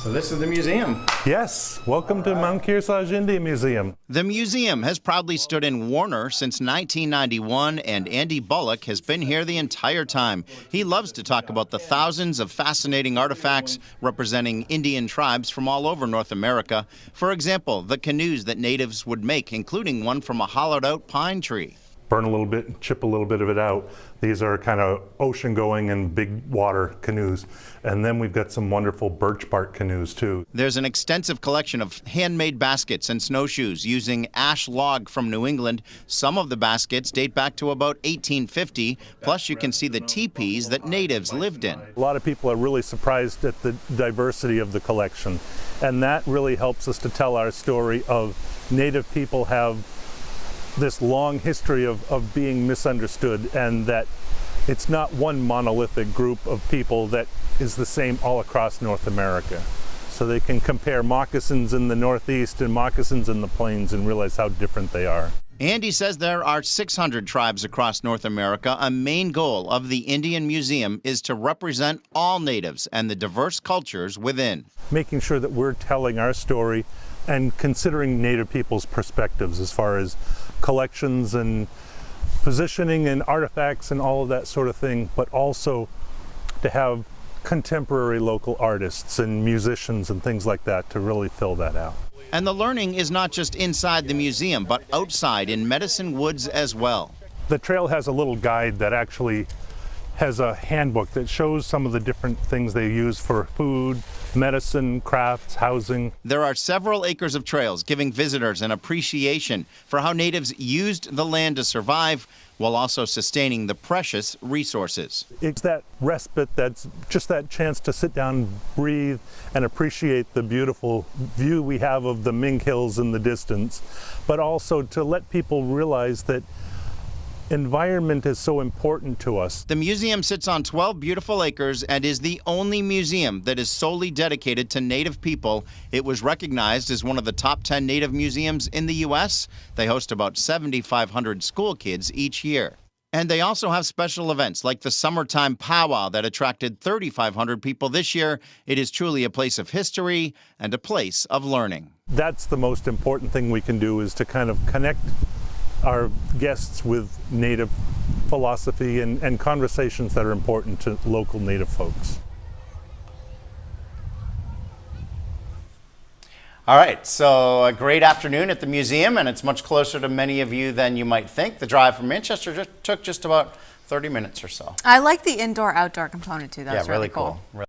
So this is the museum. Yes, welcome to Mount Kearsarge Indian Museum. The museum has proudly stood in Warner since 1991, and Andy Bullock has been here the entire time. He loves to talk about the thousands of fascinating artifacts representing Indian tribes from all over North America. For example, the canoes that natives would make, including one from a hollowed-out pine tree. Burn a little bit, chip a little bit of it out. These are kind of ocean-going and big water canoes. And then we've got some wonderful birch bark canoes too. There's an extensive collection of handmade baskets and snowshoes using ash log from New England. Some of the baskets date back to about 1850. Plus, you can see the teepees that natives lived in. A lot of people are really surprised at the diversity of the collection. And that really helps us to tell our story of Native people have this long history of being misunderstood, and that it's not one monolithic group of people that is the same all across North America. So they can compare moccasins in the Northeast and moccasins in the plains and realize how different they are. Andy says there are 600 tribes across North America. A main goal of the Indian Museum is to represent all natives and the diverse cultures within. Making sure that we're telling our story and considering Native people's perspectives as far as collections and positioning and artifacts and all of that sort of thing, but also to have contemporary local artists and musicians and things like that to really fill that out. And the learning is not just inside the museum, but outside in Medicine Woods as well. The trail has a little guide that actually has a handbook that shows some of the different things they use for food, medicine, crafts, housing. There are several acres of trails giving visitors an appreciation for how natives used the land to survive while also sustaining the precious resources. It's that respite, that's just that chance to sit down, breathe, and appreciate the beautiful view we have of the Mink Hills in the distance, but also to let people realize that environment is so important to us. The museum sits on 12 beautiful acres and is the only museum that is solely dedicated to Native people. It was recognized as one of the top 10 Native museums in the U.S. They host about 7,500 school kids each year. And they also have special events like the Summertime Powwow that attracted 3,500 people this year. It is truly a place of history and a place of learning. That's the most important thing we can do, is to kind of connect our guests with Native philosophy and conversations that are important to local Native folks. All right, so a great afternoon at the museum, and it's much closer to many of you than you might think. The drive from Manchester took just about 30 minutes or so. I like the indoor-outdoor component too. That's really cool.